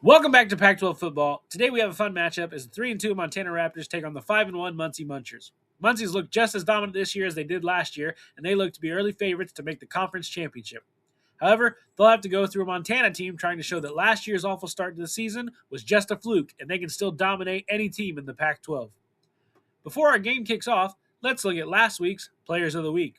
Welcome back to Pac-12 football. Today we have a fun matchup as the 3-2 Montana Raptors take on the 5-1 Muncie Munchers. Muncie's looked just as dominant this year as they did last year, and they look to be early favorites to make the conference championship. However, they'll have to go through a Montana team trying to show that last year's awful start to the season was just a fluke, and they can still dominate any team in the Pac-12. Before our game kicks off, let's look at last week's Players of the Week.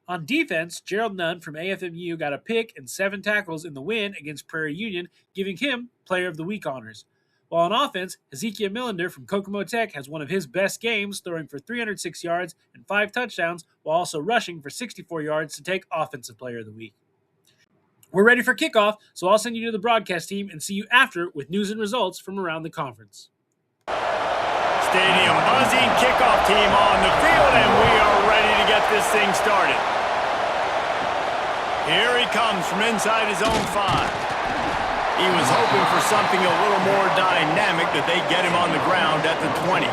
On defense, Gerald Nunn from AFMU got a pick and 7 tackles in the win against Prairie Union, giving him Player of the Week honors. While on offense, Hezekiah Millender from Kokomo Tech has one of his best games, throwing for 306 yards and 5 touchdowns, while also rushing for 64 yards to take Offensive Player of the Week. We're ready for kickoff, so I'll send you to the broadcast team and see you after with news and results from around the conference. Stadium buzzing, kickoff team on the field, and we are ready to get this thing started. Here he comes from inside his own 5. He was hoping for something a little more dynamic, that they get him on the ground at the 20.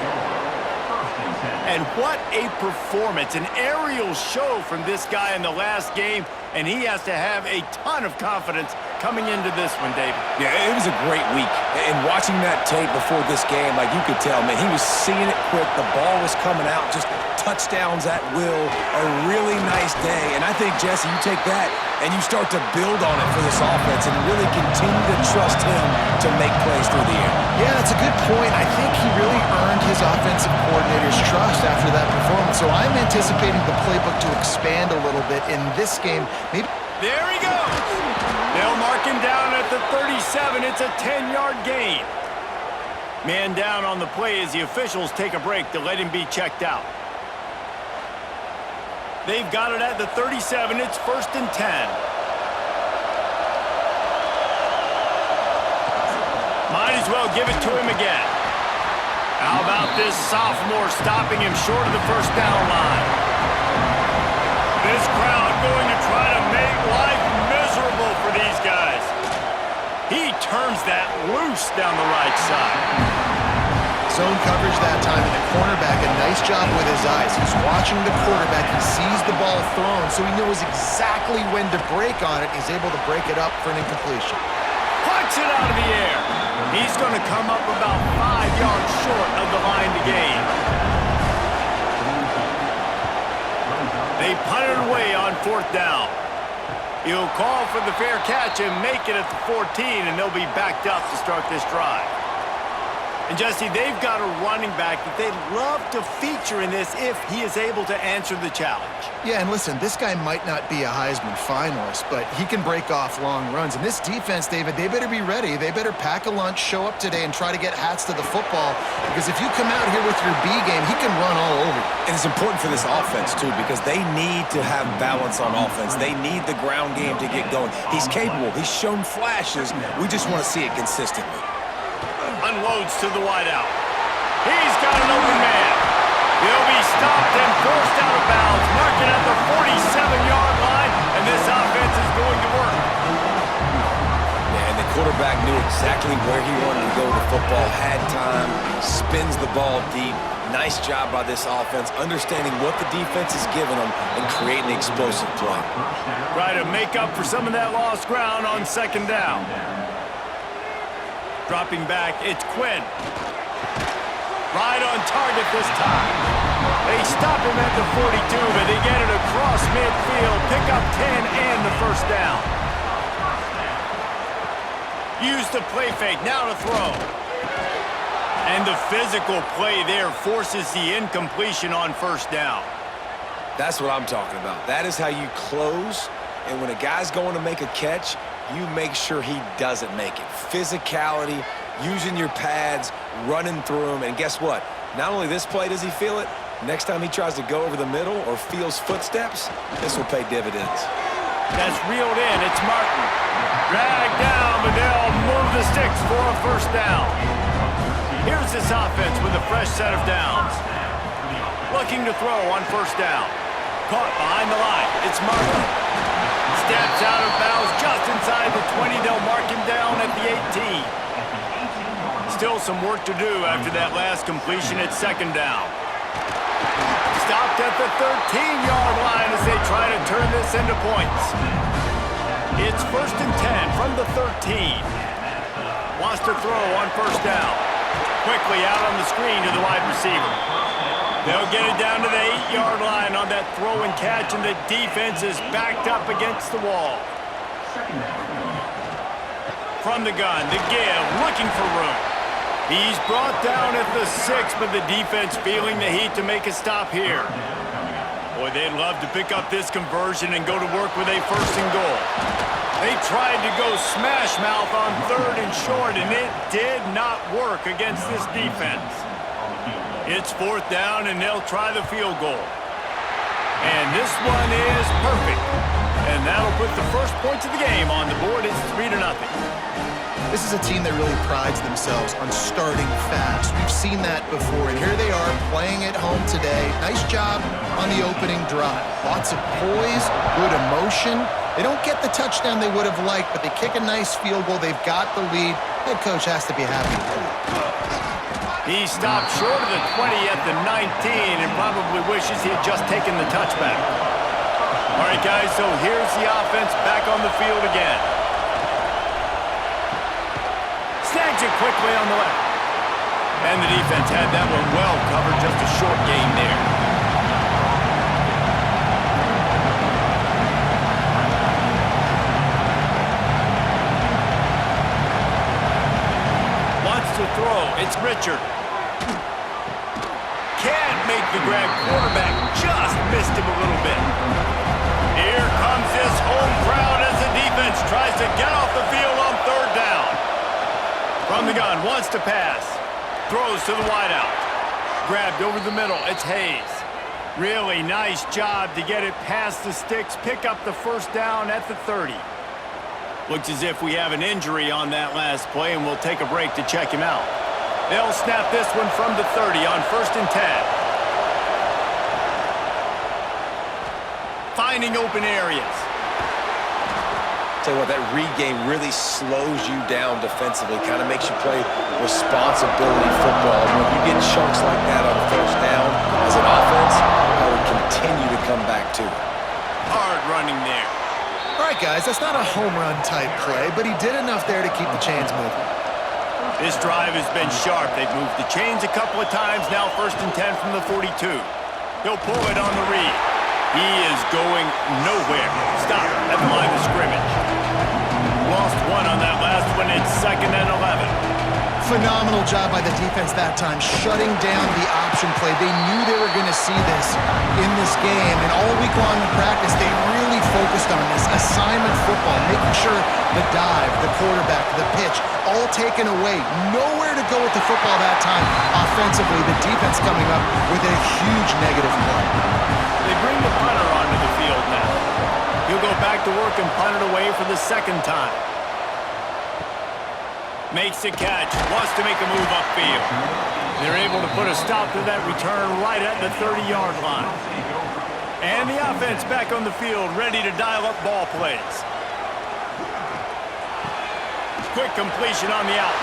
And what a performance, an aerial show from this guy in the last game, and he has to have a ton of confidence coming into this one, David. Yeah, it was a great week. And watching that tape before this game, like you could tell, man, he was seeing it quick. The ball was coming out, just touchdowns at will. A really nice day. And I think, Jesse, you take that and you start to build on it for this offense and really continue to trust him to make plays through the air. Yeah, that's a good point. I think he really earned his offensive coordinator's trust after that performance. So I'm anticipating the playbook to expand a little bit in this game. Maybe. There he goes. They'll mark him down at the 37. It's a 10-yard gain. Man down on the play as the officials take a break to let him be checked out. They've got it at the 37. It's 1st and 10. Might as well give it to him again. How about this sophomore stopping him short of the first down line? This crowd going to try to make life miserable for these guys. He turns that loose down the right side. Zone coverage that time, and the cornerback, a nice job with his eyes. He's watching the quarterback. He sees the ball thrown, so he knows exactly when to break on it. He's able to break it up for an incompletion. Puts it out of the air. He's going to come up about 5 yards short of the line to gain. They punt it away on 4th down. He'll call for the fair catch and make it at the 14, and they'll be backed up to start this drive. And, Jesse, they've got a running back that they'd love to feature in this if he is able to answer the challenge. Yeah, and listen, this guy might not be a Heisman finalist, but he can break off long runs. And this defense, David, they better be ready. They better pack a lunch, show up today, and try to get hats to the football. Because if you come out here with your B game, he can run all over you. And it's important for this offense, too, because they need to have balance on offense. They need the ground game to get going. He's capable. He's shown flashes. We just want to see it consistently. Unloads to the wideout. He's got an open man. He'll be stopped and forced out of bounds. Marking at the 47-yard line, and this offense is going to work. And the quarterback knew exactly where he wanted to go with the football, had time, spins the ball deep. Nice job by this offense, understanding what the defense is giving them and creating an explosive play. Try to make up for some of that lost ground on 2nd down. Dropping back, it's Quinn. Right on target this time. They stop him at the 42, but they get it across midfield. Pick up 10 and the 1st down. Use the play fake, now to throw. And the physical play there forces the incompletion on 1st down. That's what I'm talking about. That is how you close, and when a guy's going to make a catch, you make sure he doesn't make it. Physicality, using your pads, running through them, and guess what? Not only this play does he feel it, next time he tries to go over the middle or feels footsteps, this will pay dividends. That's reeled in, it's Martin. Dragged down, but they'll move the sticks for a 1st down. Here's this offense with a fresh set of downs. Looking to throw on 1st down. Caught behind the line, it's Martin. Steps out of bounds just inside the 20. They'll mark him down at the 18. Still some work to do after that last completion at 2nd down. Stopped at the 13-yard line as they try to turn this into points. It's 1st and 10 from the 13. Wants to throw on first down. Quickly out on the screen to the wide receiver. They'll get it down to the 8-yard line on that throw and catch, and the defense is backed up against the wall. From the gun, the give, looking for room. He's brought down at the 6, but the defense feeling the heat to make a stop here. Boy, they'd love to pick up this conversion and go to work with a 1st and goal. They tried to go smash mouth on 3rd and short, and it did not work against this defense. It's 4th down, and they'll try the field goal. And this one is perfect. And that'll put the first points of the game on the board. It's 3-0. This is a team that really prides themselves on starting fast. We've seen that before, and here they are playing at home today. Nice job on the opening drive. Lots of poise, good emotion. They don't get the touchdown they would have liked, but they kick a nice field goal. They've got the lead. Head coach has to be happy with that. He stopped short of the 20 at the 19 and probably wishes he had just taken the touchback. All right, guys, so here's the offense back on the field again. Snags it quickly on the left. And the defense had that one well covered, just a short game there. Wants to throw. It's Richard. Can't make the grab. Quarterback just missed him a little bit. Here comes this home crowd as the defense tries to get off the field on 3rd down. From the gun, wants to pass. Throws to the wideout. Grabbed over the middle. It's Hayes. Really nice job to get it past the sticks. Pick up the 1st down at the 30. Looks as if we have an injury on that last play, and we'll take a break to check him out. They'll snap this one from the 30 on 1st and 10. Finding open areas. Tell you what, that read game really slows you down defensively, kind of makes you play responsibility football. When you get chunks like that on 1st down as an offense, I would continue to come back to it. Hard running there. All right, guys, that's not a home run type play, but he did enough there to keep the chains moving. This drive has been sharp. They've moved the chains a couple of times. Now 1st and 10 from the 42. He'll pull it on the read. He is going nowhere. Stop at the line of scrimmage. Lost one on that last one. It's 2nd and 11. Phenomenal job by the defense that time, shutting down the option play. They knew they were going to see this in this game, and all week long in practice, they really focused on this assignment football, making sure the dive, the quarterback, the pitch, all taken away. Nowhere to go with the football that time. Offensively, the defense coming up with a huge negative play. They bring the punter onto the field now. He'll go back to work and punt it away for the 2nd time. Makes the catch, wants to make a move upfield. They're able to put a stop to that return right at the 30-yard line. And the offense back on the field, ready to dial up ball plays. Quick completion on the out.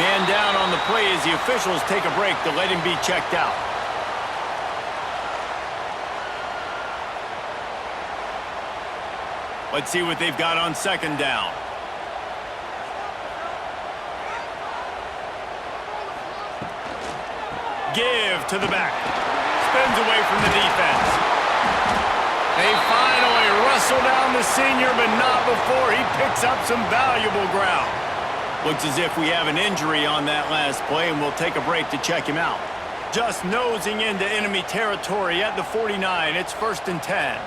Man down on the play as the officials take a break to let him be checked out. Let's see what they've got on 2nd down. Give to the back. Spins away from the defense. They finally wrestle down the senior, but not before he picks up some valuable ground. Looks as if we have an injury on that last play, and we'll take a break to check him out. Just nosing into enemy territory at the 49. It's 1st and 10.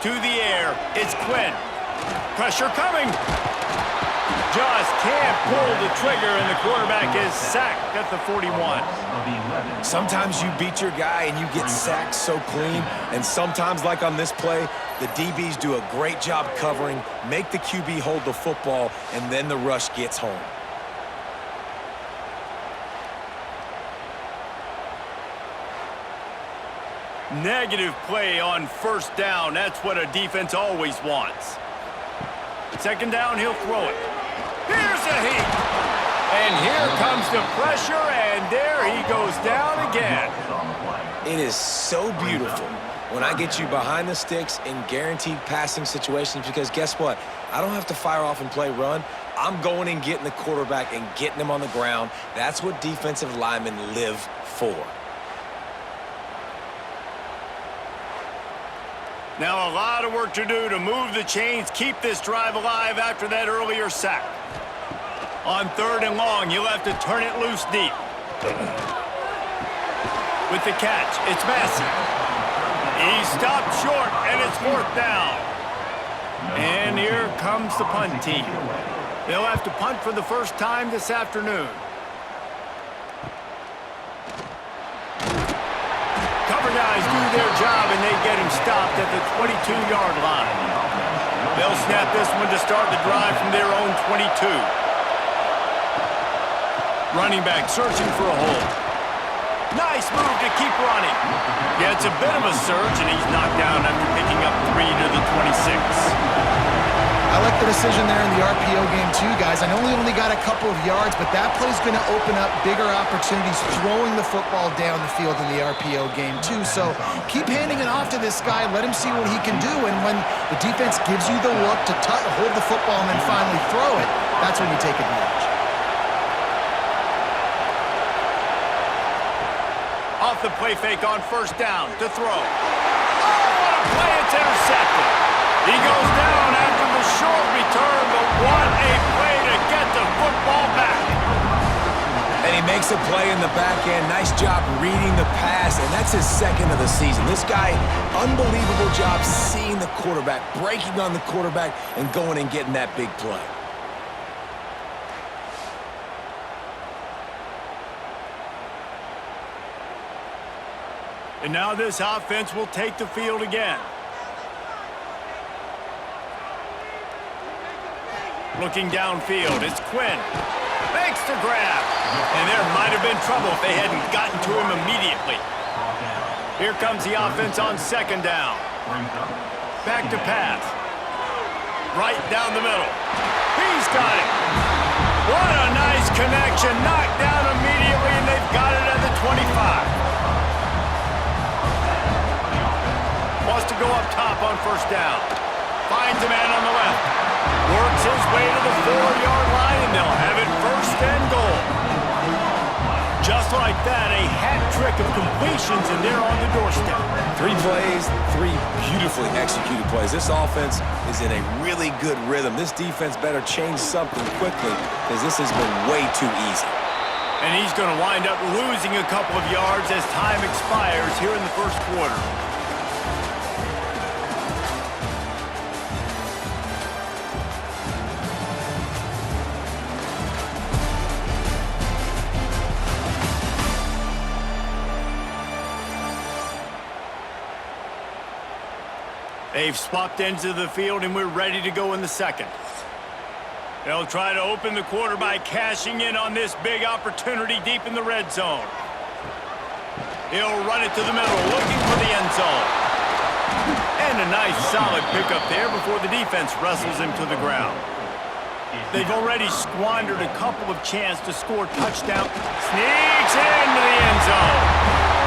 To the air, it's Quinn. Pressure coming. Just can't pull the trigger, and the quarterback is sacked at the 41. Sometimes you beat your guy and you get sacked so clean, and sometimes, like on this play, the DBs do a great job covering, make the QB hold the football, and then the rush gets home. Negative play on 1st down. That's what a defense always wants. 2nd down, he'll throw it. Here's a heat. And here comes the pressure, and there he goes down again. It is so beautiful when I get you behind the sticks in guaranteed passing situations, because guess what? I don't have to fire off and play run. I'm going and getting the quarterback and getting him on the ground. That's what defensive linemen live for. Now a lot of work to do to move the chains, keep this drive alive after that earlier sack. On 3rd and long, you'll have to turn it loose deep. With the catch, it's Massey. He stopped short, and it's 4th down. And here comes the punt team. They'll have to punt for the first time this afternoon. Cover guys do their job, and they get him stopped at the 22-yard line. They'll snap this one to start the drive from their own 22. Running back searching for a hole. Nice move to keep running. Yeah, it's a bit of a surge, and he's knocked down after picking up 3 to the 26. I like the decision there in the RPO game too, guys. I know we only got a couple of yards, but that play's going to open up bigger opportunities throwing the football down the field in the RPO game too. So keep handing it off to this guy. Let him see what he can do. And when the defense gives you the look to hold the football and then finally throw it, that's when you take advantage. Off the play fake on 1st down to throw. Oh, what a play. It's intercepted. He goes down after the short return, but what a play to get the football back. And he makes a play in the back end. Nice job reading the pass, and that's his 2nd of the season. This guy, unbelievable job seeing the quarterback, breaking on the quarterback, and going and getting that big play. And now this offense will take the field again. Looking downfield, it's Quinn. Makes the grab. And there might have been trouble if they hadn't gotten to him immediately. Here comes the offense on 2nd down. Back to pass. Right down the middle. He's got it. What a nice connection. Knocked down immediately, and they've got it at the 25. Wants to go up top on 1st down. Finds a man on the left. Works his way to the 4-yard line, and they'll have it 1st and goal. Just like that, a hat trick of completions, and they're on the doorstep. 3 plays, 3 beautifully executed plays. This offense is in a really good rhythm. This defense better change something quickly, because this has been way too easy. And he's going to wind up losing a couple of yards as time expires here in the 1st quarter. They've swapped ends of the field, and we're ready to go in the 2nd. They'll try to open the quarter by cashing in on this big opportunity deep in the red zone. He'll run it to the middle, looking for the end zone. And a nice solid pickup there before the defense wrestles him to the ground. They've already squandered a couple of chances to score touchdown. Sneaks into the end zone.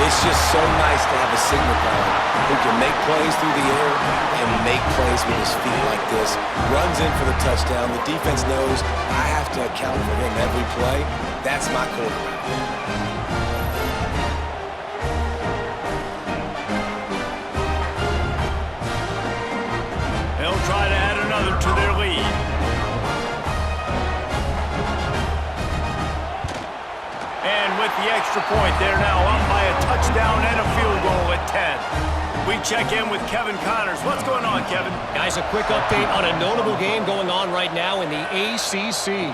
It's just so nice to have a signal caller who can make plays through the air and make plays with his feet like this. Runs in for the touchdown. The defense knows I have to account for him every play. That's my quarterback. They'll try to add another to their lead. And with the extra point, they're now up by a touchdown and a field goal at 10. We check in with Kevin Connors. What's going on, Kevin? Guys, a quick update on a notable game going on right now in the ACC.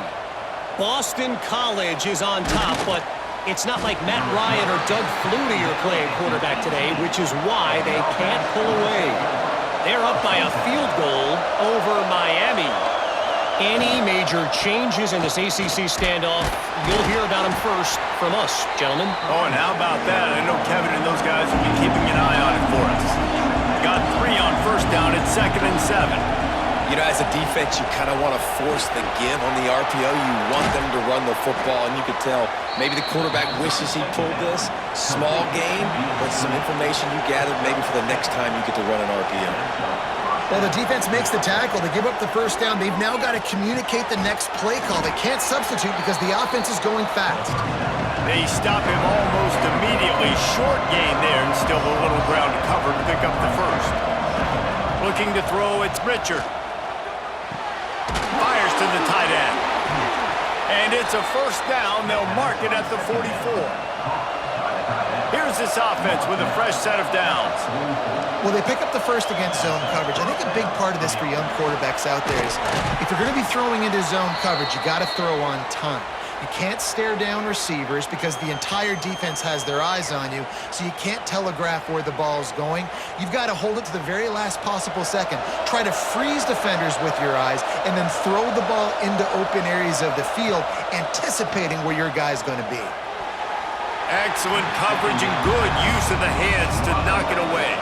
Boston College is on top, but it's not like Matt Ryan or Doug Flutie are playing quarterback today, which is why they can't pull away. They're up by a field goal over Miami. Any major changes in this ACC standoff, you'll hear about them first from us, gentlemen. Oh, and how about that? I know Kevin and those guys will be keeping an eye on it for us. Got 3 on 1st down at 2nd and 7. You know, as a defense, you kind of want to force the give on the RPO. You want them to run the football, and you could tell maybe the quarterback wishes he pulled this. Small game, but some information you gathered maybe for the next time you get to run an RPO. Well, the defense makes the tackle. They give up the first down. They've now got to communicate the next play call. They can't substitute because the offense is going fast. They stop him almost immediately. Short gain there, and still a little ground to cover to pick up the first. Looking to throw, it's Richard. Fires to the tight end. And it's a first down. They'll mark it at the 44. Here's this offense with a fresh set of downs. Well, they pick up the first against zone coverage. I think a big part of this for young quarterbacks out there is if you're going to be throwing into zone coverage, you got to throw on time. You can't stare down receivers because the entire defense has their eyes on you, so you can't telegraph where the ball's going. You've got to hold it to the very last possible second. Try to freeze defenders with your eyes and then throw the ball into open areas of the field, anticipating where your guy's going to be. Excellent coverage and good use of the hands to knock it away.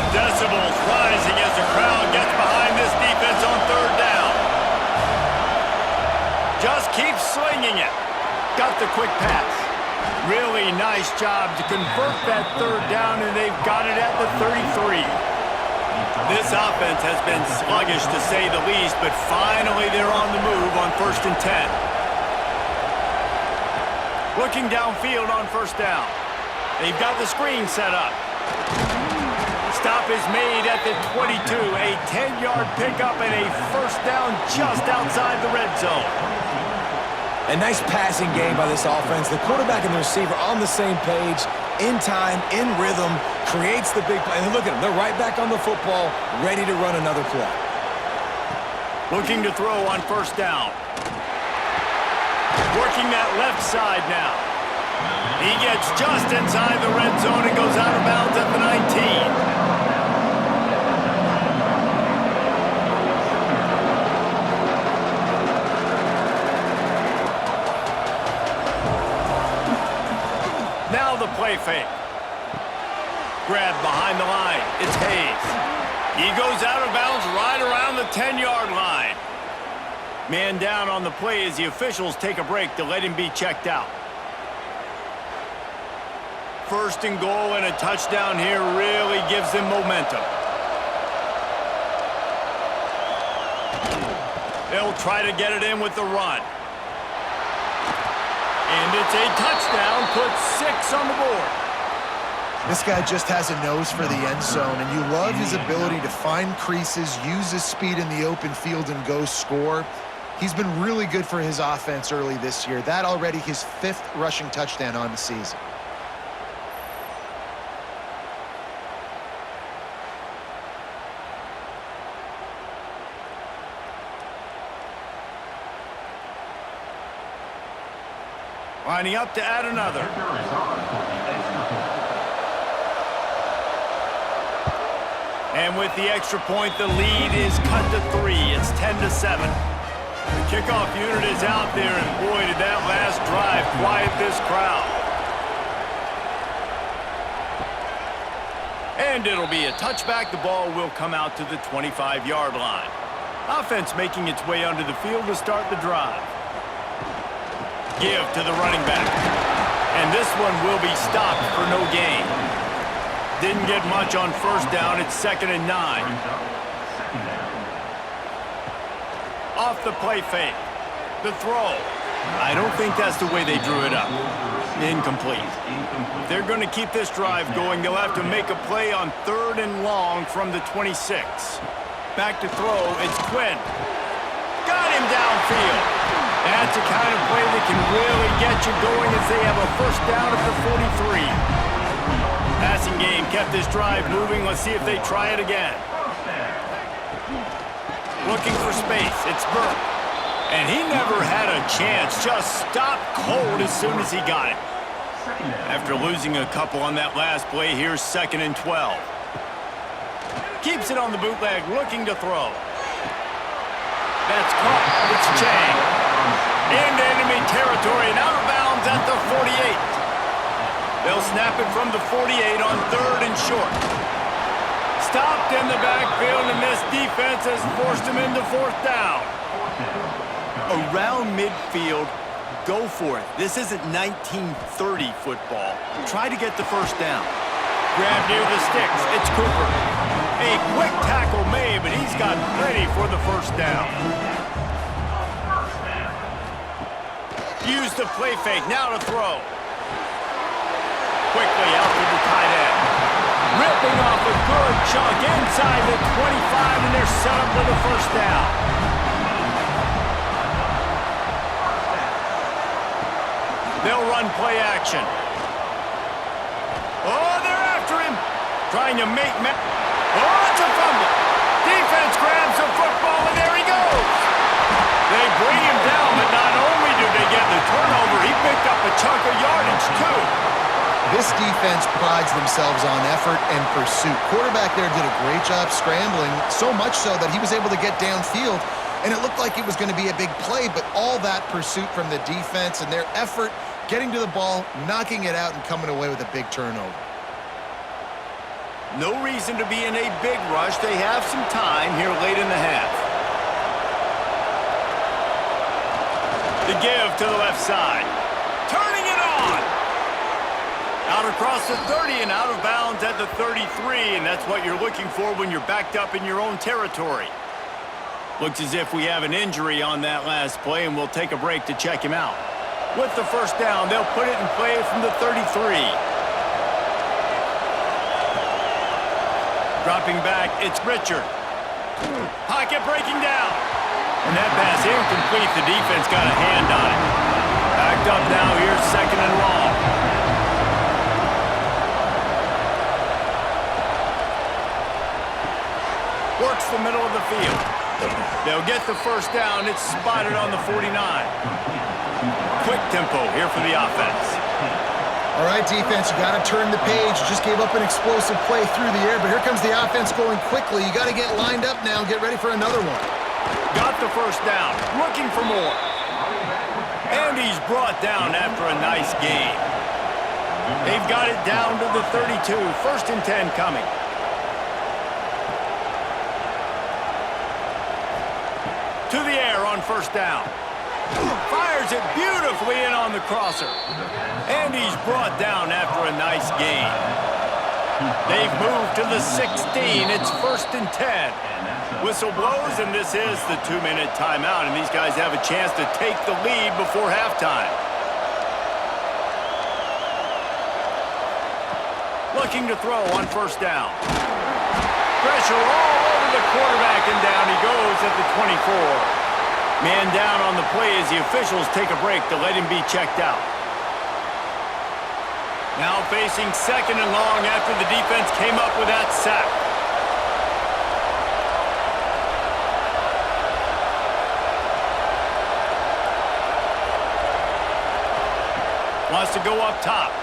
Decibels rising as the crowd gets behind this defense on third down. Just keep swinging it. Got the quick pass. Really nice job to convert that third down, and they've got it at the 33. This offense has been sluggish to say the least, but finally they're on the move on 1st and 10. Looking downfield on first down. They've got the screen set up. Stop is made at the 22. A 10-yard pickup and a first down just outside the red zone. A nice passing game by this offense. The quarterback and the receiver on the same page, in time, in rhythm, creates the big play. And look at them. They're right back on the football, ready to run another play. Looking to throw on first down. Working that left side now. He gets just inside the red zone and goes out of bounds at the 19. Now the play fake. Grab behind the line. It's Hayes. He goes out of bounds right around the 10-yard line. Man down on the play as the officials take a break to let him be checked out. First and goal and a touchdown here really gives them momentum. They'll try to get it in with the run. And it's a touchdown, puts 6 on the board. This guy just has a nose for the end zone, and you love his ability to find creases, use his speed in the open field, and go score. He's been really good for his offense early this year. That already his 5th rushing touchdown on the season. Lining up to add another. And with the extra point, the lead is cut to 3. It's 10-7. The kickoff unit is out there, and boy, did that last drive quiet this crowd. And it'll be a touchback. The ball will come out to the 25-yard line. Offense making its way onto the field to start the drive. Give to the running back. And this one will be stopped for no gain. Didn't get much on first down. It's 2nd and 9. Off the play fake. The throw. I don't think that's the way they drew it up. Incomplete. If they're going to keep this drive going, they'll have to make a play on 3rd and long from the 26. Back to throw. It's Quinn. Got him downfield. That's the kind of play that can really get you going as they have a first down at the 43. Passing game kept this drive moving. Let's see if they try it again. Looking for space. It's Burke. And he never had a chance. Just stopped cold as soon as he got it. After losing a couple on that last play, here's 2nd and 12. Keeps it on the bootleg, looking to throw. That's caught. It's Chang. Into enemy territory and out of bounds at the 48. They'll snap it from the 48 on 3rd and short. stopped in the backfield, and this defense has forced him into fourth down. Around midfield, go for it. This isn't 1930 football. Try to get the first down. Grab near the sticks. It's Cooper. A quick tackle made, but he's got plenty for the first down. Use the play fake. Now to throw. Quickly out to the tight end. Ripping off a good chunk inside the 25, and they're set up for the first down. They'll run play action. Oh, they're after him. Trying to make... Oh, it's a fumble. Defense grabs the football, and there he goes. They bring him down, but not only do they get the turnover, he picked up a chunk of yardage, too. This defense prides themselves on effort and pursuit. Quarterback there did a great job scrambling, so much so that he was able to get downfield, and it looked like it was going to be a big play, but all that pursuit from the defense and their effort getting to the ball, knocking it out, and coming away with a big turnover. No reason to be in a big rush. They have some time here late in the half. The give to the left side. Turning it on! Out across the 30 and out of bounds at the 33, and that's what you're looking for when you're backed up in your own territory. Looks as if we have an injury on that last play, and we'll take a break to check him out. With the first down, they'll put it in play from the 33. Dropping back, it's Richard. Pocket breaking down. And that pass incomplete. The defense got a hand on it. Backed up now, here's second and long. Works the middle of the field. They'll get the first down. It's spotted on the 49. Quick tempo here for the offense. All right, defense, you got to turn the page. You just gave up an explosive play through the air, but here comes the offense going quickly. You got to get lined up now and get ready for another one. Got the first down. Looking for more. And he's brought down after a nice gain. They've got it down to the 32. First and 10 coming. To the air on first down. Fires it beautifully in on the crosser. And he's brought down after a nice gain. They've moved to the 16. It's first and 10. Whistle blows, and this is the 2-minute timeout, and these guys have a chance to take the lead before halftime. Looking to throw on first down. Pressure all over the quarterback, and down he goes at the 24. Man down on the play as the officials take a break to let him be checked out. Now facing second and long after the defense came up with that sack. Wants to go up top.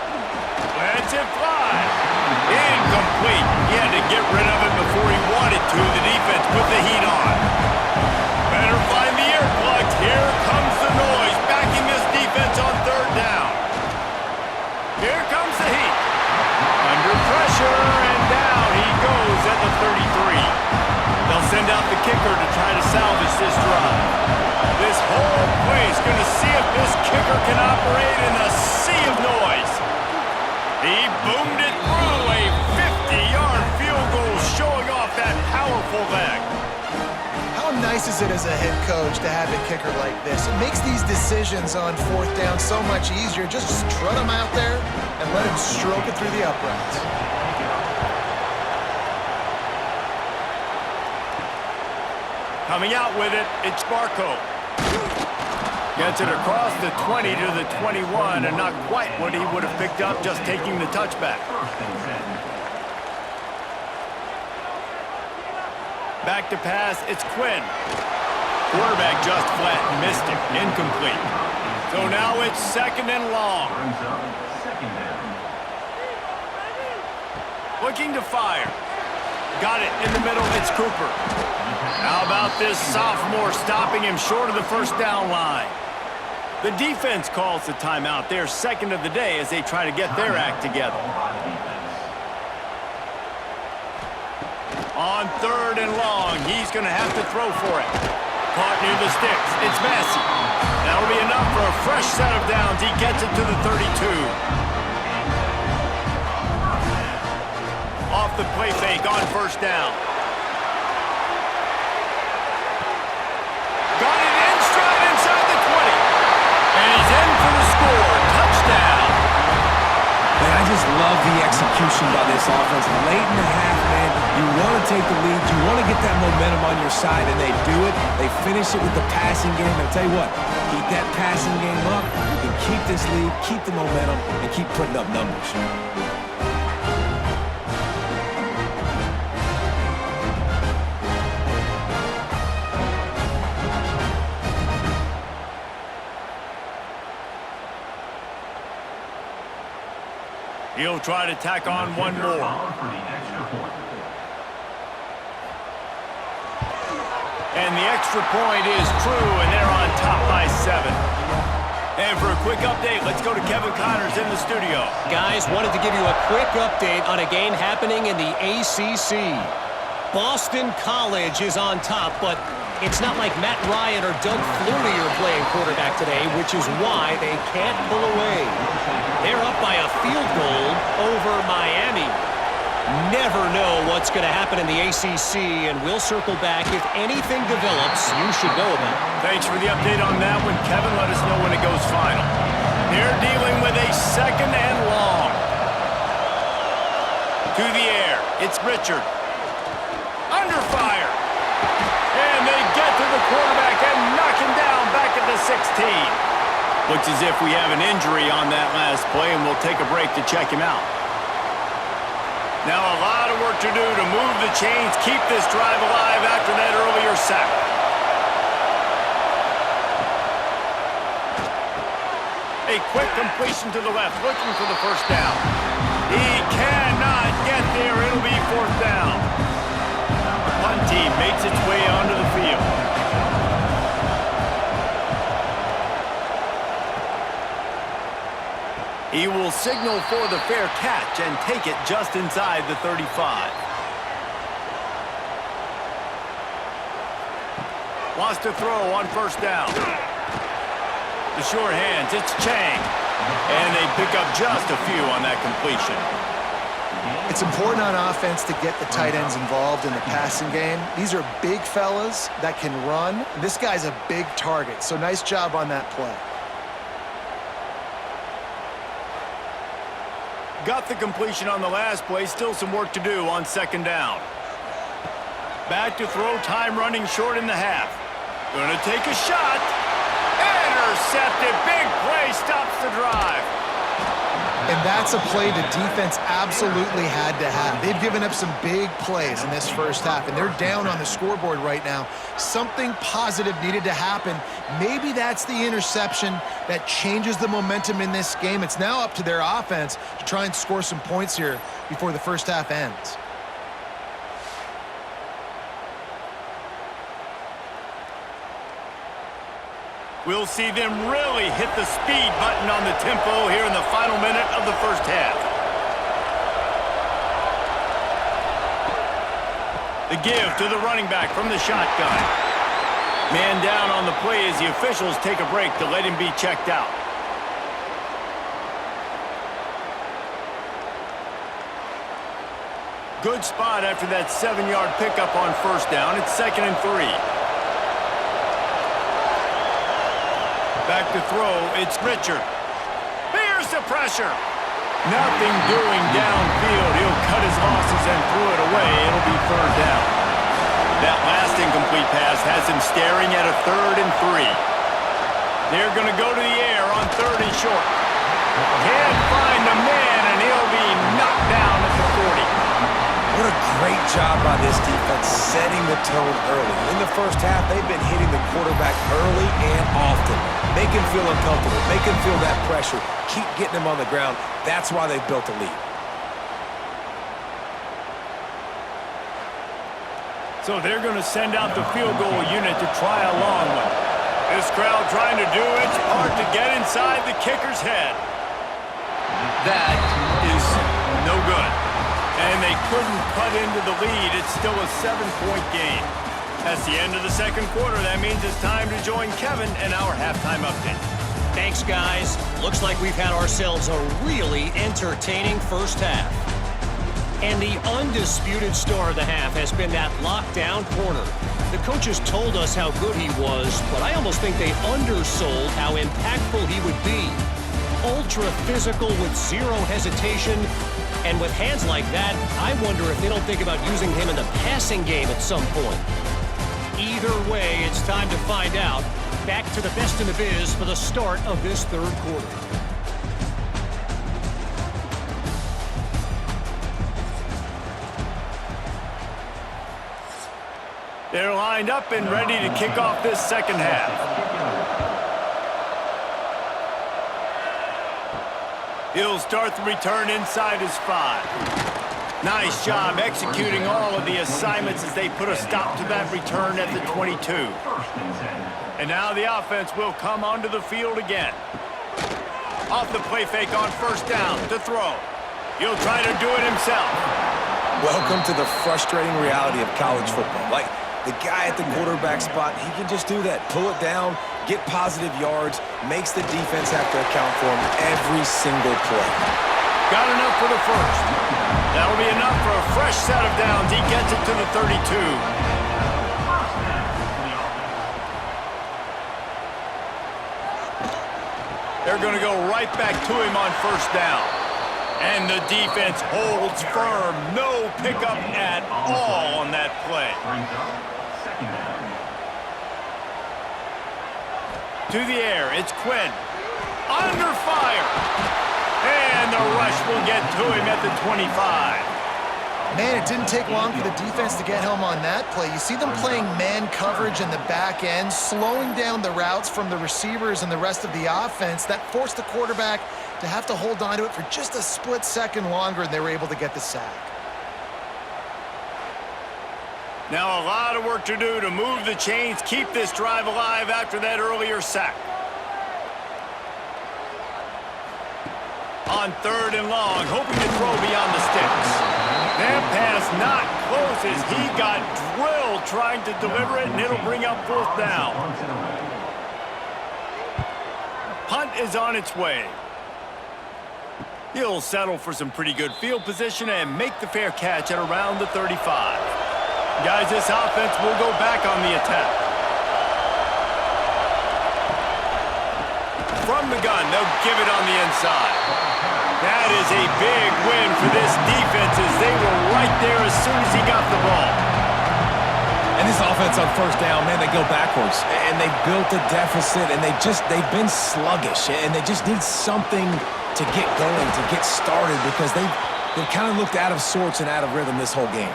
Lets it fly. Incomplete. He had to get rid of it before he wanted to. The defense put the heat on. Better find the earplugs. Here comes the noise. Backing this defense on third down. Here comes the heat. Under pressure, and down he goes at the 33. They'll send out the kicker to try to salvage this drive. This whole place going to see if this kicker can operate in a sea of noise. He boomed it through a 50-yard field goal, showing off that powerful leg. How nice is it as a head coach to have a kicker like this? It makes these decisions on fourth down so much easier. Just strut him out there and let him stroke it through the uprights. Coming out with it, it's Barco. Gets it across the 20 to the 21, and not quite what he would have picked up just taking the touchback. Back to pass, it's Quinn. Quarterback just flat, missed it, incomplete. So now it's second and long. Looking to fire. Got it in the middle, it's Cooper. How about this sophomore stopping him short of the first down line? The defense calls the timeout. They're second of the day as they try to get their act together. on 3rd and long. He's going to have to throw for it. Caught near the sticks. It's Massey. That'll be enough for a fresh set of downs. He gets it to the 32. Off the play fake on 1st down. Got it in stride inside the 20. And he's in for the score. Touchdown. Man, I just love the execution by this offense. Late in the half, man, you want to take the lead. You want to get that momentum on your side, and they do it. They finish it with the passing game. I'll tell you what, keep that passing game up. You can keep this lead, keep the momentum, and keep putting up numbers. He'll try to tack on one more. And the extra point is true, and they're on top by 7. And for a quick update, let's go to Kevin Connors in the studio. Guys, wanted to give you a quick update on a game happening in the ACC. Boston College is on top, but it's not like Matt Ryan or Doug Flutie are playing quarterback today, which is why they can't pull away. They're up by a field goal over Miami. Never know what's going to happen in the ACC, and we'll circle back if anything develops you should know about. Thanks for the update on that one, Kevin. Let us know when it goes final. They're dealing with a 2nd and long. To the air. It's Richard. Under fire. And they get to the quarterback and knock him down back at the 16. Looks as if we have an injury on that last play, and we'll take a break to check him out. Now a lot of work to do to move the chains, keep this drive alive after that earlier sack. A quick completion to the left, looking for the 1st down. He cannot get there. It'll be 4th down. The punt team makes its way onto the field. He will signal for the fair catch and take it just inside the 35. Wants to throw on 1st down. The short hands, it's Chang. And they pick up just a few on that completion. It's important on offense to get the tight ends involved in the passing game. These are big fellas that can run. This guy's a big target, so nice job on that play. Got the completion on the last play. Still some work to do on 2nd down. Back to throw. Time running short in the half. Gonna take a shot. Intercepted. Big play. Stops the drive. And that's a play the defense absolutely had to have. They've given up some big plays in this 1st half, and they're down on the scoreboard right now. Something positive needed to happen. Maybe that's the interception that changes the momentum in this game. It's now up to their offense to try and score some points here before the 1st half ends. We'll see them really hit the speed button on the tempo here in the final minute of the 1st half. The give to the running back from the shotgun. Man down on the play as the officials take a break to let him be checked out. Good spot after that 7-yard pickup on 1st down. It's 2nd and 3. Back to throw, it's Richard. Here's the pressure. Nothing doing downfield. He'll cut his losses and throw it away. It'll be 3rd down. That last incomplete pass has him staring at a 3rd and 3. They're going to go to the air on 3rd and short. Can't find a man, and he'll be knocked down at the 40. What a great job by this defense setting the tone early. In the 1st half, they've been hitting the quarterback early and often. Make him feel uncomfortable. Make him feel that pressure. Keep getting him on the ground. That's why they've built a lead. So they're going to send out the field goal unit to try a long one. This crowd trying to do its part to get inside the kicker's head. That is no good. And they couldn't cut into the lead. It's still a 7-point game. That's the end of the second quarter. That means it's time to join Kevin in our halftime update. Thanks, guys. Looks like we've had ourselves a really entertaining first half. And the undisputed star of the half has been that lockdown corner. The coaches told us how good he was, but I almost think they undersold how impactful he would be. Ultra physical with zero hesitation, and with hands like that, I wonder if they don't think about using him in the passing game at some point. Either way, it's time to find out. Back to the best in the biz for the start of this third quarter. They're lined up and ready to kick off this second half. He'll start the return inside his 5. Nice job executing all of the assignments as they put a stop to that return at the 22. And now the offense will come onto the field again. Off the play fake on first down to throw. He'll try to do it himself. Welcome to the frustrating reality of college football. Like, the guy at the quarterback spot, he can just do that. Pull it down, get positive yards, makes the defense have to account for him every single play. Got enough for the first. That'll be enough for a fresh set of downs. He gets it to the 32. They're going to go right back to him on first down. And the defense holds firm. No pickup at all on that play. To the air, it's Quinn. Under fire. And the rush will get to him at the 25. Man, it didn't take long for the defense to get home on that play. You see them playing man coverage in the back end, slowing down the routes from the receivers and the rest of the offense. That forced the quarterback to have to hold on to it for just a split second longer, and they were able to get the sack. Now a lot of work to do to move the chains, keep this drive alive after that earlier sack. On third and long, hoping to throw beyond the sticks. That pass not close as he got drilled trying to deliver it, and it'll bring up fourth down. Punt is on its way. He'll settle for some pretty good field position and make the fair catch at around the 35. Guys, this offense will go back on the attack. From the gun, they'll give it on the inside. That is a big win for this defense as they were right there as soon as he got the ball. And this offense on first down, man, they go backwards. And they built a deficit, and they've been sluggish. And they just need something to get going, to get started, because they've kind of looked out of sorts and out of rhythm this whole game.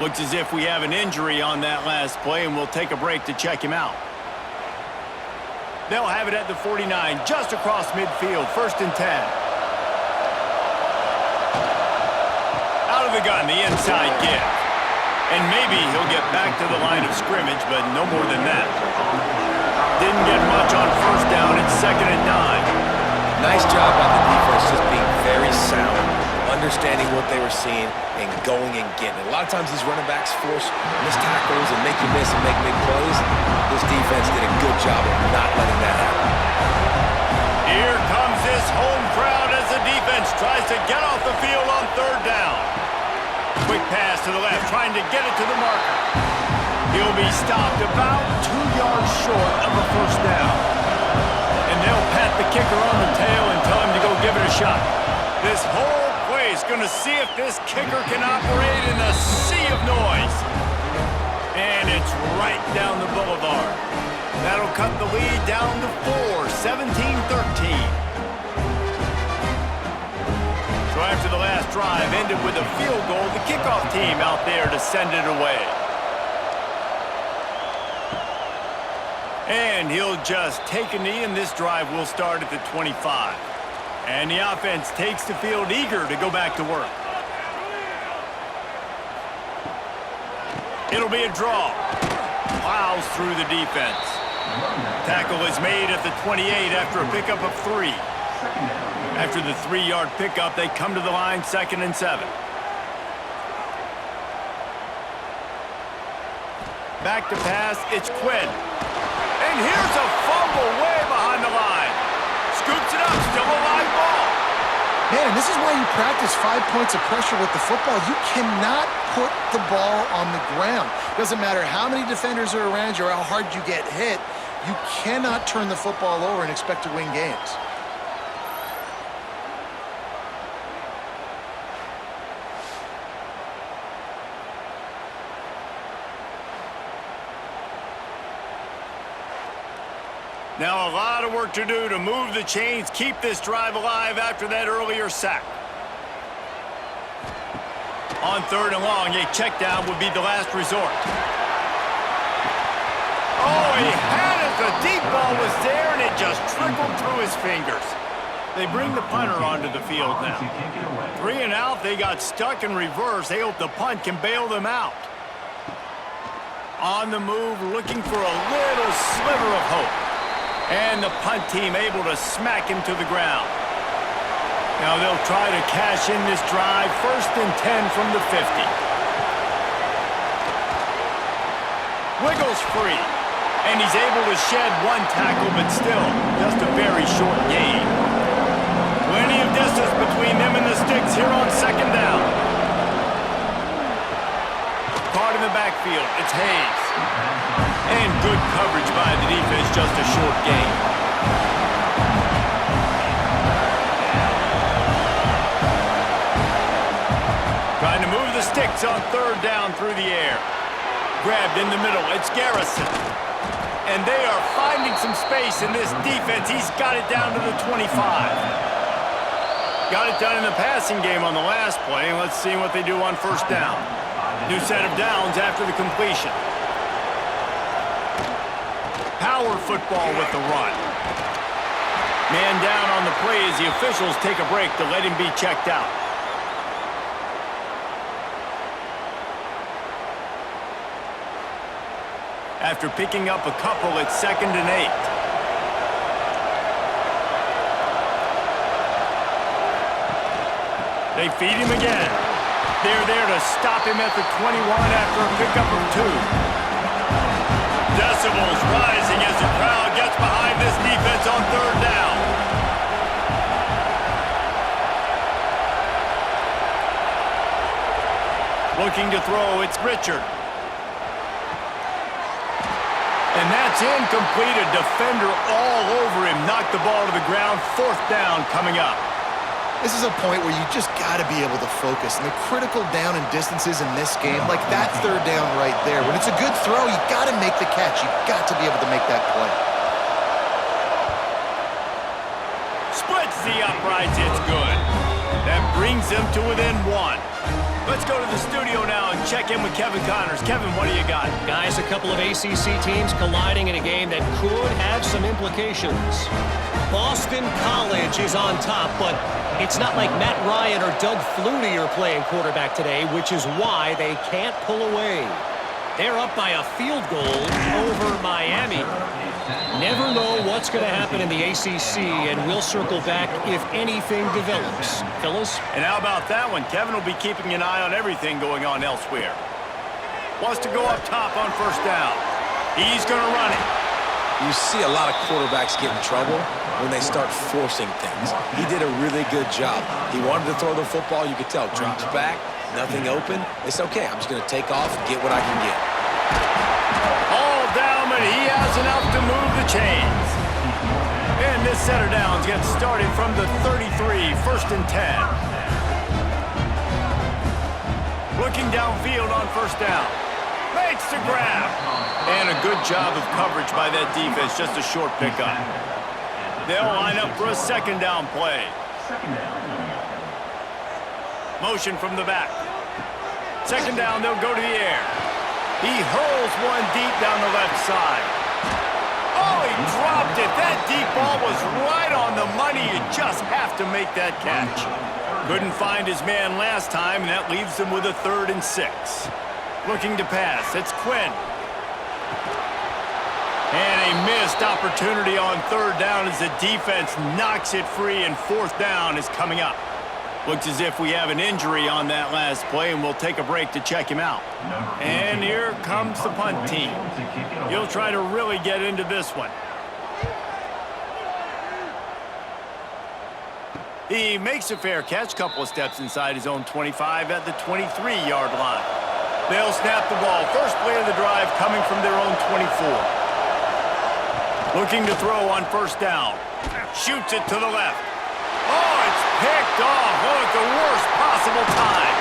Looks as if we have an injury on that last play, and we'll take a break to check him out. They'll have it at the 49, just across midfield, 1st and 10. Out of the gun, the inside give. And maybe he'll get back to the line of scrimmage, but no more than that. Didn't get much on first down. It's 2nd and 9. Nice job by the defense, just being very sound, understanding what they were seeing, and going and getting it. A lot of times these running backs force missed tackles and make you miss and make big plays. This defense did a good job of not letting that happen. Here comes this home crowd as the defense tries to get off the field on third down. Quick pass to the left, trying to get it to the marker. He'll be stopped about 2 yards short of a first down. And they'll pat the kicker on the tail and tell him to go give it a shot. This whole place going to see if this kicker can operate in a sea of noise. And it's right down the boulevard. That'll cut the lead down to 4, 17-13. So after the last drive ended with a field goal, the kickoff team out there to send it away. And he'll just take a knee, and this drive will start at the 25. And the offense takes the field eager to go back to work. It'll be a draw. Plows through the defense. Tackle is made at the 28 after a pickup of 3. After the 3-yard pickup, they come to the line 2nd and 7. Back to pass, it's Quinn. And here's a fumble way behind the line. Scoops it up, still a live ball. Man, and this is why you practice 5 points of pressure with the football. You cannot put the ball on the ground. Doesn't matter how many defenders are around you or how hard you get hit. You cannot turn the football over and expect to win games. Now a lot of work to do to move the chains, keep this drive alive after that earlier sack. On 3rd and long, a check down would be the last resort. Oh, he had it. The deep ball was there, and it just trickled through his fingers. They bring the punter onto the field now. 3 and out, they got stuck in reverse. They hope the punt can bail them out. On the move, looking for a little sliver of hope. And the punt team able to smack him to the ground. Now they'll try to cash in this drive. 1st and 10 from the 50. Wiggles free. And he's able to shed 1 tackle, but still just a very short gain. Plenty of distance between them and the sticks here on 2nd down. Caught in the backfield. It's Hayes. And good coverage by the defense, just a short gain. Trying to move the sticks on 3rd down through the air. Grabbed in the middle, it's Garrison. And they are finding some space in this defense. He's got it down to the 25. Got it done in the passing game on the last play. Let's see what they do on 1st down. New set of downs after the completion. Power football with the run. Man down on the play as the officials take a break to let him be checked out. After picking up a couple, it's 2nd and 8. They feed him again. They're there to stop him at the 21 after a pickup of 2. Decibels rising as the crowd gets behind this defense on 3rd down. Looking to throw, it's Richard. And that's incomplete. A defender all over him. Knocked the ball to the ground. 4th down coming up. This is a point where you just got to be able to focus. And the critical down and distances in this game, like that 3rd down right there. When it's a good throw, you got to make the catch. You got to be able to make that play. Splits the uprights. It's good. That brings them to within 1. Let's go to the studio now and check in with Kevin Connors. Kevin, what do you got? Guys, a couple of ACC teams colliding in a game that could have some implications. Boston College is on top, but it's not like Matt Ryan or Doug Flutie are playing quarterback today, which is why they can't pull away. They're up by a field goal over Miami. Never know what's going to happen in the ACC, and we'll circle back if anything develops. Fellas? And how about that one? Kevin will be keeping an eye on everything going on elsewhere. Wants to go up top on 1st down. He's going to run it. You see a lot of quarterbacks get in trouble when they start forcing things. He did a really good job. He wanted to throw the football. You could tell. Drops back, nothing open. It's okay. I'm just going to take off and get what I can get. All down, but he has enough to move the chains. And this set of downs gets started from the 33, 1st and 10. Looking downfield on 1st down. Makes the grab. And a good job of coverage by that defense. Just a short pickup. They'll line up for a 2nd down play. Motion from the back. 2nd down, they'll go to the air. He hurls one deep down the left side. Oh, he dropped it. That deep ball was right on the money. You just have to make that catch. Couldn't find his man last time, and that leaves him with a 3rd and 6. Looking to pass. It's Quinn. And a missed opportunity on 3rd down as the defense knocks it free, and 4th down is coming up. Looks as if we have an injury on that last play, and we'll take a break to check him out. And here comes the punt team. He'll try to really get into this one. He makes a fair catch, couple of steps inside his own 25 at the 23-yard line. They'll snap the ball. First play of the drive coming from their own 24. Looking to throw on first down. Shoots it to the left. Oh, it's picked off. Oh, at the worst possible time.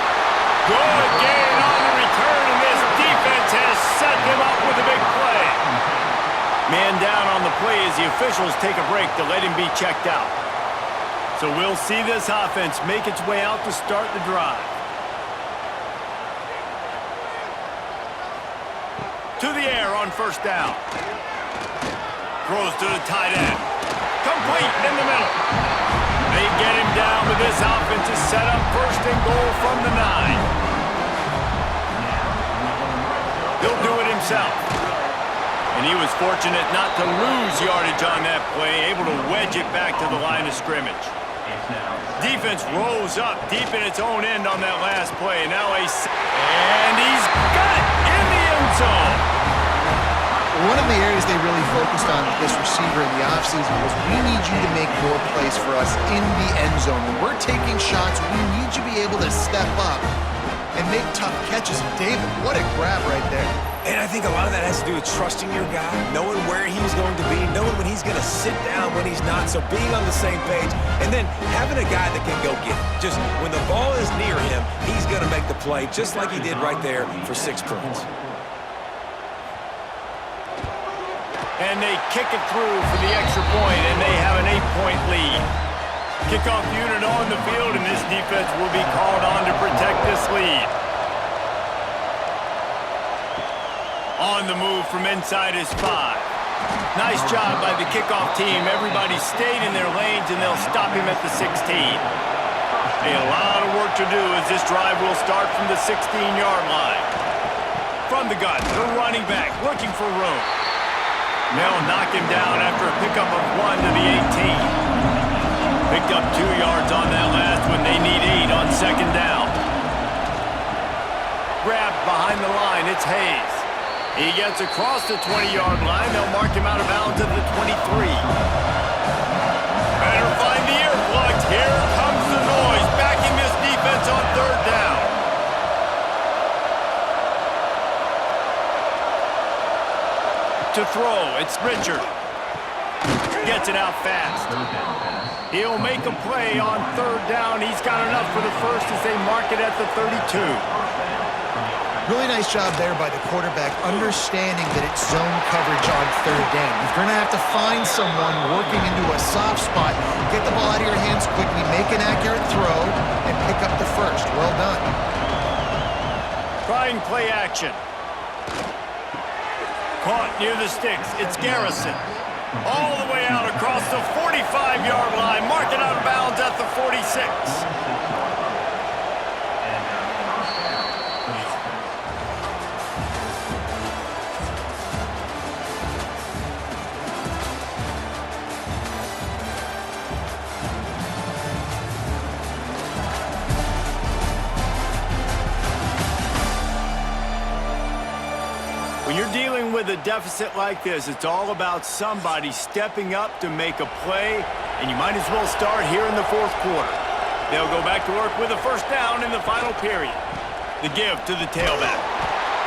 Good gain on the return, and this defense has set him up with a big play. Man down on the play as the officials take a break to let him be checked out. So we'll see this offense make its way out to start the drive. To the air on first down. Throws to the tight end. Complete in the middle. They get him down, but this offense is set up first and goal from the 9. He'll do it himself. And he was fortunate not to lose yardage on that play, able to wedge it back to the line of scrimmage. Defense rose up deep in its own end on that last play. Now and he's got it in the end zone. One of the areas they really focused on with this receiver in the offseason was we need you to make more plays for us in the end zone. When we're taking shots, we need you to be able to step up and make tough catches. And David, what a grab right there. And I think a lot of that has to do with trusting your guy, knowing where he's going to be, knowing when he's going to sit down, when he's not, so being on the same page, and then having a guy that can go get it. Just when the ball is near him, he's going to make the play, just like he did right there for 6 points. And they kick it through for the extra point, and they have an 8-point lead. Kickoff unit on the field, and this defense will be called on to protect this lead. On the move from inside his 5. Nice job by the kickoff team. Everybody stayed in their lanes, and they'll stop him at the 16. A lot of work to do as this drive will start from the 16-yard line. From the gun, the running back looking for room. They'll knock him down after a pickup of 1 to the 18. Picked up 2 yards on that last one. They need 8 on second down. Grabbed behind the line. It's Hayes. He gets across the 20-yard line. They'll mark him out of bounds at the 23. Better find the earplugs. Here comes the noise, backing this defense on third down. To throw, it's Richard. Gets it out fast. He'll make a play on third down. He's got enough for the first as they mark it at the 32. Really nice job there by the quarterback, understanding that it's zone coverage on third down. You're going to have to find someone working into a soft spot, get the ball out of your hands quickly, make an accurate throw, and pick up the first. Well done. Trying play action. Caught near the sticks. It's Garrison. All the way out across the 45-yard line. Mark it out of bounds at the 46. When you're dealing with a deficit like this, it's all about somebody stepping up to make a play, and you might as well start here in the fourth quarter. They'll go back to work with a first down in the final period. The give to the tailback.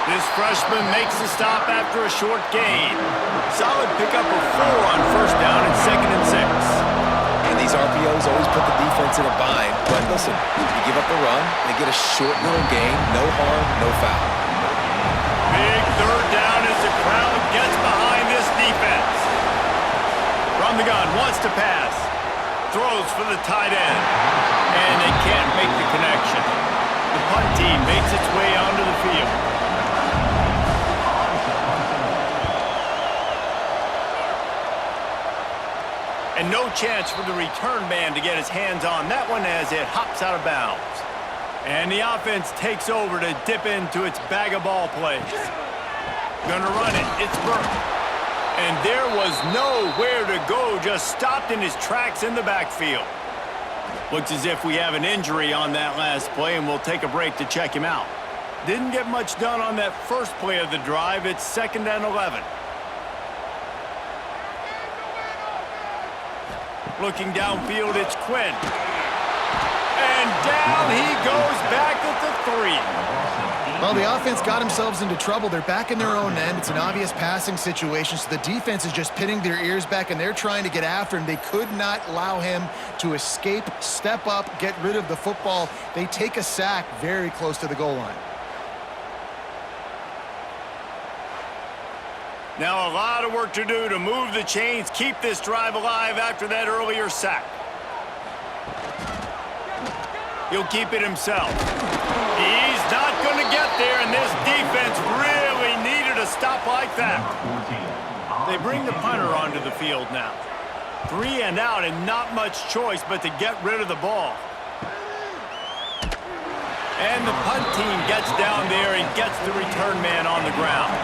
This freshman makes the stop after a short gain. Solid pickup of 4 on first down and 2nd and 6. And these RPOs always put the defense in a bind, but listen, you give up a run, they get a short little gain, no harm, no foul. Big third down as the crowd gets behind this defense. From the gun, wants to pass. Throws for the tight end. And they can't make the connection. The punt team makes its way onto the field. And no chance for the return man to get his hands on that one as it hops out of bounds. And the offense takes over to dip into its bag of ball plays. Gonna run it. It's Burke. And there was nowhere to go. Just stopped in his tracks in the backfield. Looks as if we have an injury on that last play, and we'll take a break to check him out. Didn't get much done on that first play of the drive. It's 2nd and 11. Looking downfield, it's Quinn. And down he goes back at the 3. Well, the offense got themselves into trouble. They're back in their own end. It's an obvious passing situation, so the defense is just pinning their ears back, and they're trying to get after him. They could not allow him to escape, step up, get rid of the football. They take a sack very close to the goal line. Now a lot of work to do to move the chains, keep this drive alive after that earlier sack. He'll keep it himself. He's not going to get there, and this defense really needed a stop like that. They bring the punter onto the field now. 3 and out, and not much choice but to get rid of the ball. And the punt team gets down there and gets the return man on the ground.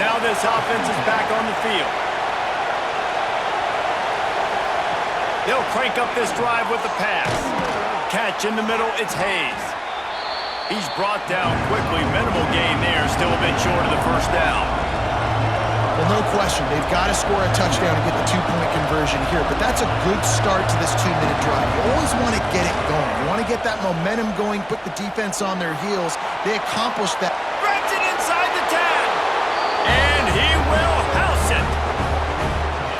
Now this offense is back on the field. They'll crank up this drive with the pass. Catch in the middle, it's Hayes. He's brought down quickly. Minimal gain there, still a bit short of the first down. Well, no question. They've got to score a touchdown to get the 2-point conversion here, but that's a good start to this 2-minute drive. You always want to get it going. You want to get that momentum going, put the defense on their heels. They accomplished that. Grabs it inside the 10. And he will house it.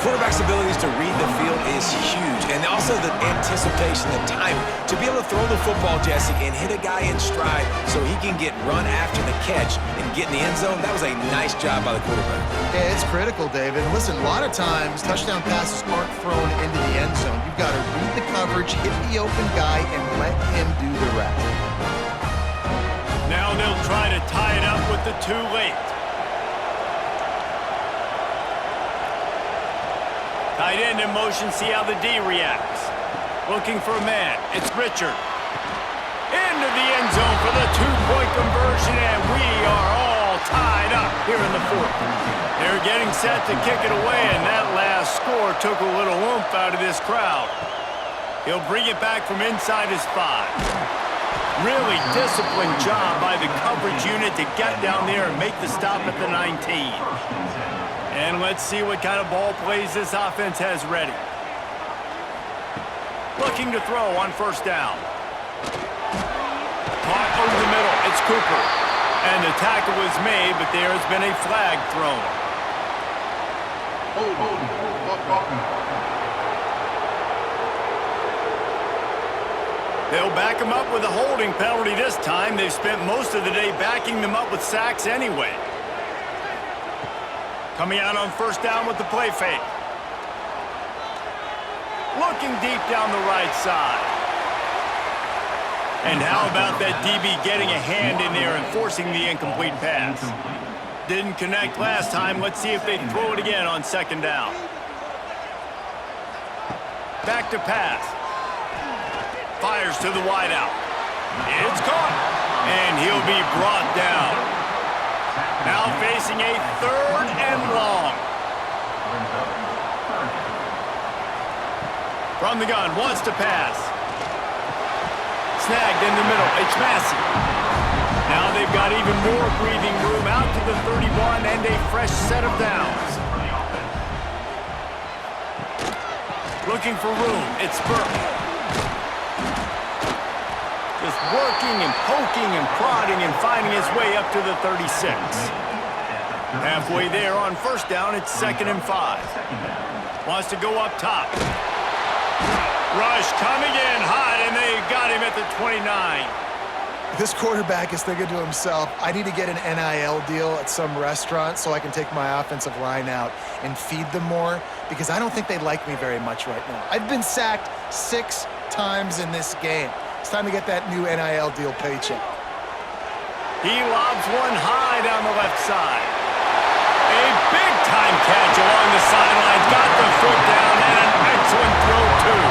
Quarterback's abilities to read the field is huge, and also the anticipation, the timing. To be able to throw the football, Jesse, and hit a guy in stride so he can get run after the catch and get in the end zone, that was a nice job by the quarterback. Yeah, it's critical, David. And listen, a lot of times, touchdown passes aren't thrown into the end zone. You've got to read the coverage, hit the open guy, and let him do the rest. Now they'll try to tie it up with the 2 late. Tight end in motion, see how the D reacts. Looking for a man, it's Richard. Into the end zone for the 2-point conversion, and we are all tied up here in the 4th. They're getting set to kick it away, and that last score took a little oomph out of this crowd. He'll bring it back from inside his 5. Really disciplined job by the coverage unit to get down there and make the stop at the 19. And let's see what kind of ball plays this offense has ready. Looking to throw on 1st down. Caught over the middle. It's Cooper. And the tackle was made, but there has been a flag thrown. They'll back him up with a holding penalty this time. They've spent most of the day backing them up with sacks anyway. Coming out on 1st down with the play fake. Looking deep down the right side. And how about that DB getting a hand in there and forcing the incomplete pass? Didn't connect last time. Let's see if they can throw it again on 2nd down. Back to pass. Fires to the wideout. It's caught. And he'll be brought down. Now facing a 3rd and long. From the gun, wants to pass. Snagged in the middle, it's Massey. Now they've got even more breathing room out to the 31 and a fresh set of downs. Looking for room, it's Burke. Just working and poking and prodding and finding his way up to the 36. Halfway there on 1st down, it's 2nd and 5. Wants to go up top. Rush coming in hot, and they got him at the 29. This quarterback is thinking to himself, I need to get an NIL deal at some restaurant so I can take my offensive line out and feed them more, because I don't think they like me very much right now. I've been sacked 6 times in this game. It's time to get that new NIL deal paycheck. He lobs one high down the left side. A big-time catch along the sidelines. Got the foot down, and an excellent throw, too.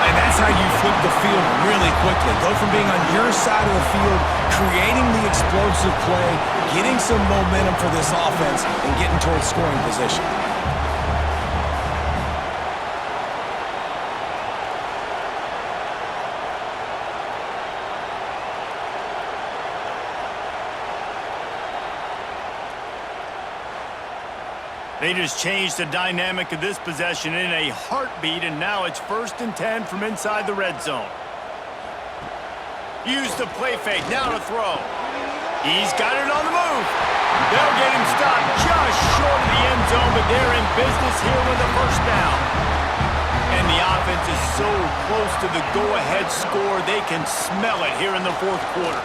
And that's how you flip the field really quickly. Go from being on your side of the field, creating the explosive play, getting some momentum for this offense, and getting towards scoring position. They just changed the dynamic of this possession in a heartbeat, and now it's 1st and 10 from inside the red zone. Use the play fake, now to throw. He's got it on the move. They'll get him stopped just short of the end zone, but they're in business here with a 1st down. And the offense is so close to the go-ahead score, they can smell it here in the 4th quarter.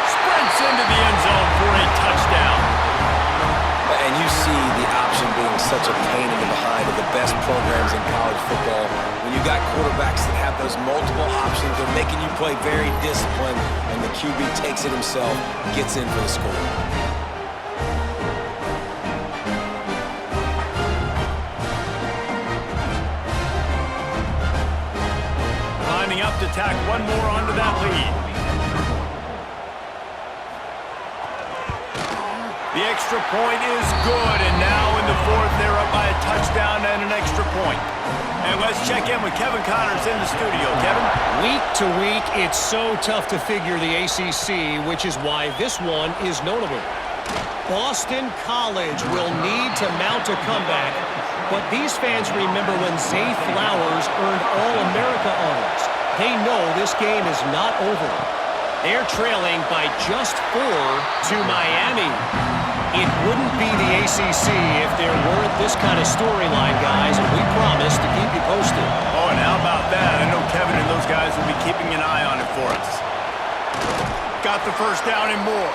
Sprints into the end zone for a touchdown. And you see the option being such a pain in the behind of the best programs in college football. When you got quarterbacks that have those multiple options, they're making you play very disciplined, and the QB takes it himself, gets in for the score. Lining up to tack one more onto that lead. The extra point is good, and now in the 4th, they're up by a touchdown and an extra point. And let's check in with Kevin Connors in the studio. Kevin? Week to week, it's so tough to figure the ACC, which is why this one is notable. Boston College will need to mount a comeback, but these fans remember when Zay Flowers earned All-America honors. They know this game is not over. They're trailing by just 4 to Miami. It wouldn't be the ACC if there weren't this kind of storyline, guys, and we promise to keep you posted. Oh, and how about that? I know Kevin and those guys will be keeping an eye on it for us. Got the 1st down and more.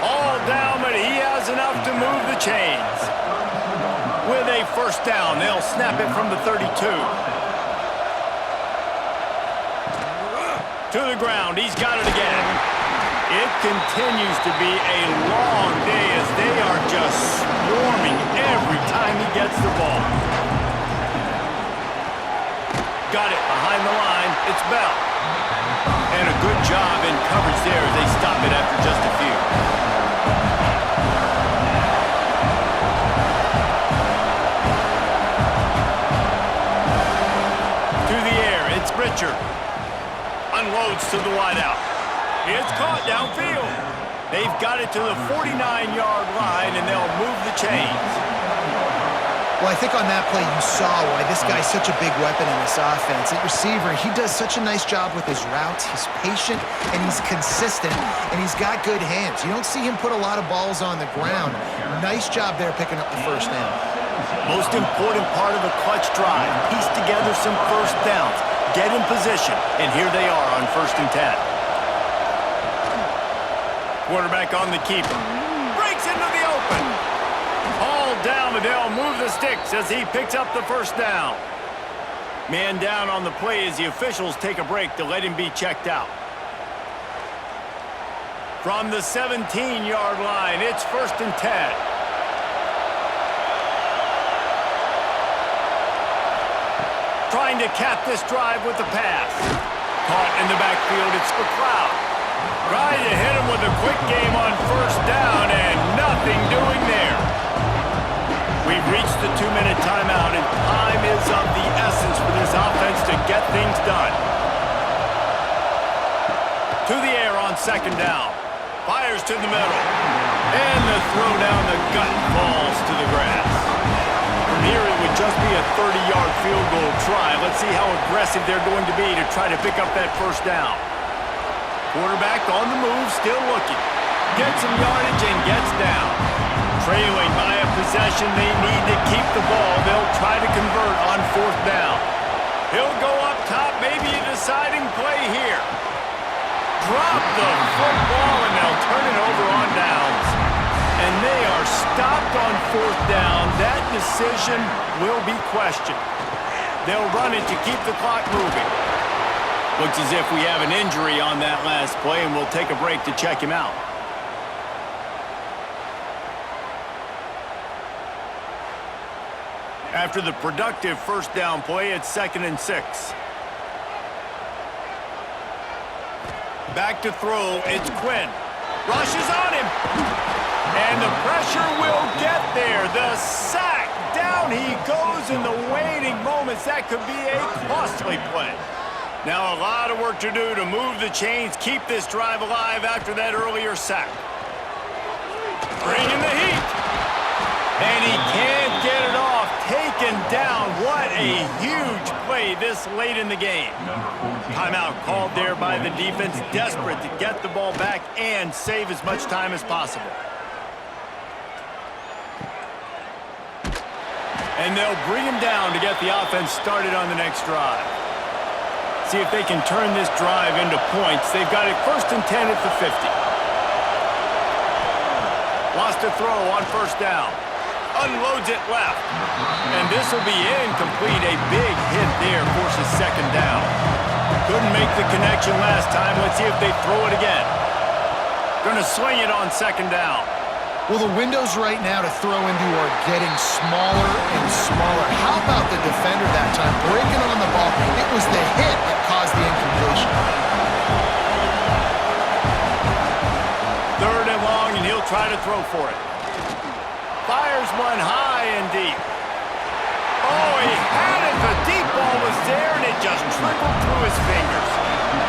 All down, but he has enough to move the chains. With a 1st down, they'll snap it from the 32. To the ground, he's got it again. It continues to be a long day as they are just swarming every time he gets the ball. Got it behind the line. It's Bell. And a good job in coverage there as they stop it after just a few. To the air, it's Richard. Unloads to the wideout. It's caught downfield. They've got it to the 49-yard line, and they'll move the chains. Well, I think on that play you saw why this guy's such a big weapon in this offense. At receiver, he does such a nice job with his routes. He's patient, and he's consistent, and he's got good hands. You don't see him put a lot of balls on the ground. Nice job there picking up the 1st down. Most important part of a clutch drive. Piece together some 1st downs. Get in position, and here they are on 1st and 10. Quarterback on the keeper. Breaks into the open. All down, but they'll move the sticks as he picks up the 1st down. Man down on the play as the officials take a break to let him be checked out. From the 17-yard line, it's 1st and 10. Trying to cap this drive with the pass. Caught in the backfield, it's McLeod. Trying to hit him with a quick game on 1st down, and nothing doing there. We've reached the 2-minute timeout, and time is of the essence for this offense to get things done. To the air on 2nd down. Fires to the middle. And the throw down the gut falls to the grass. From here, it would just be a 30-yard field goal try. Let's see how aggressive they're going to be to try to pick up that 1st down. Quarterback on the move, still looking. Gets some yardage and gets down. Trailing by a possession, they need to keep the ball. They'll try to convert on 4th down. He'll go up top, maybe a deciding play here. Drop the football, and they'll turn it over on downs. And they are stopped on 4th down. That decision will be questioned. They'll run it to keep the clock moving. Looks as if we have an injury on that last play, and we'll take a break to check him out. After the productive 1st down play, it's 2nd and 6. Back to throw, it's Quinn. Rushes on him. And the pressure will get there. The sack. Down he goes in the waning moments. That could be a costly play. Now a lot of work to do to move the chains, keep this drive alive after that earlier sack. Bringing the heat. down. What a huge play this late in the game. Timeout called there by the defense, desperate to get the ball back and save as much time as possible. And they'll bring him down to get the offense started on the next drive. See if they can turn this drive into points. They've got it 1st and 10 at the 50. Lost a throw on 1st down. Unloads it left. And this will be incomplete. A big hit there forces 2nd down. Couldn't make the connection last time. Let's see if they throw it again. Going to swing it on 2nd down. Well, the windows right now to throw into are getting smaller and smaller. How about the defender that time breaking on the ball? It was the hit that caused the incompletion. 3rd and long, and he'll try to throw for it. Fires one high and deep. Oh, he had it. The deep ball was there, and it just trickled through his fingers.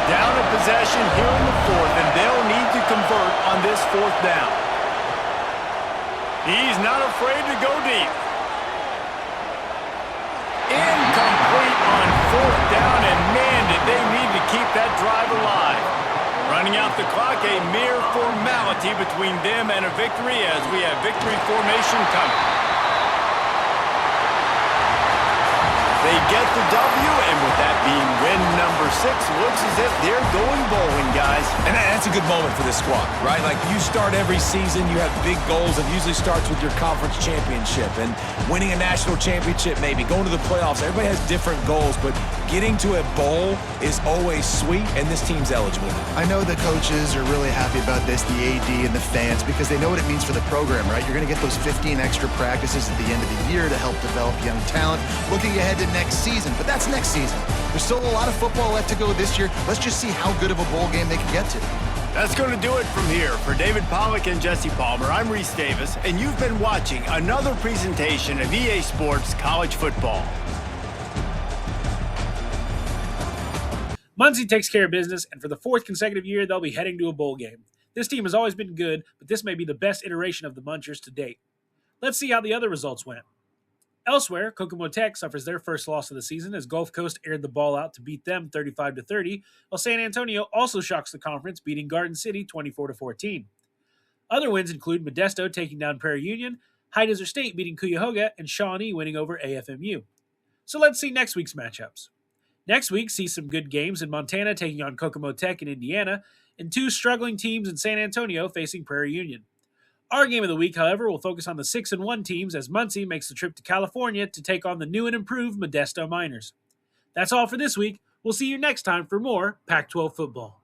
Down a possession here in the 4th, and they'll need to convert on this 4th down. He's not afraid to go deep. Incomplete on 4th down, and man, did they need to keep that drive alive. Running out the clock, a mere formality between them and a victory as we have victory formation coming. They get the W, and with that being win number 6, looks as if they're going bowling, guys. And that's a good moment for this squad, right? Like, you start every season, you have big goals. It usually starts with your conference championship and winning a national championship, maybe going to the playoffs. Everybody has different goals, but getting to a bowl is always sweet, and this team's eligible. I know the coaches are really happy about this, the AD and the fans, because they know what it means for the program, right? You're going to get those 15 extra practices at the end of the year to help develop young talent. Looking ahead to next season, but that's next season. There's still a lot of football left to go this year. Let's just see how good of a bowl game they can get to. That's going to do it from here. For David Pollack and Jesse Palmer, I'm Reese Davis, and you've been watching another presentation of EA Sports College Football. Muncie takes care of business, and for the 4th consecutive year, they'll be heading to a bowl game. This team has always been good, but this may be the best iteration of the Munchers to date. Let's see how the other results went. Elsewhere, Kokomo Tech suffers their first loss of the season as Gulf Coast aired the ball out to beat them 35-30, while San Antonio also shocks the conference, beating Garden City 24-14. Other wins include Modesto taking down Prairie Union, High Desert State beating Cuyahoga, and Shawnee winning over AFMU. So let's see next week's matchups. Next week sees some good games in Montana taking on Kokomo Tech in Indiana, and 2 struggling teams in San Antonio facing Prairie Union. Our game of the week, however, will focus on the 6-1 teams as Muncie makes the trip to California to take on the new and improved Modesto Miners. That's all for this week. We'll see you next time for more Pac-12 football.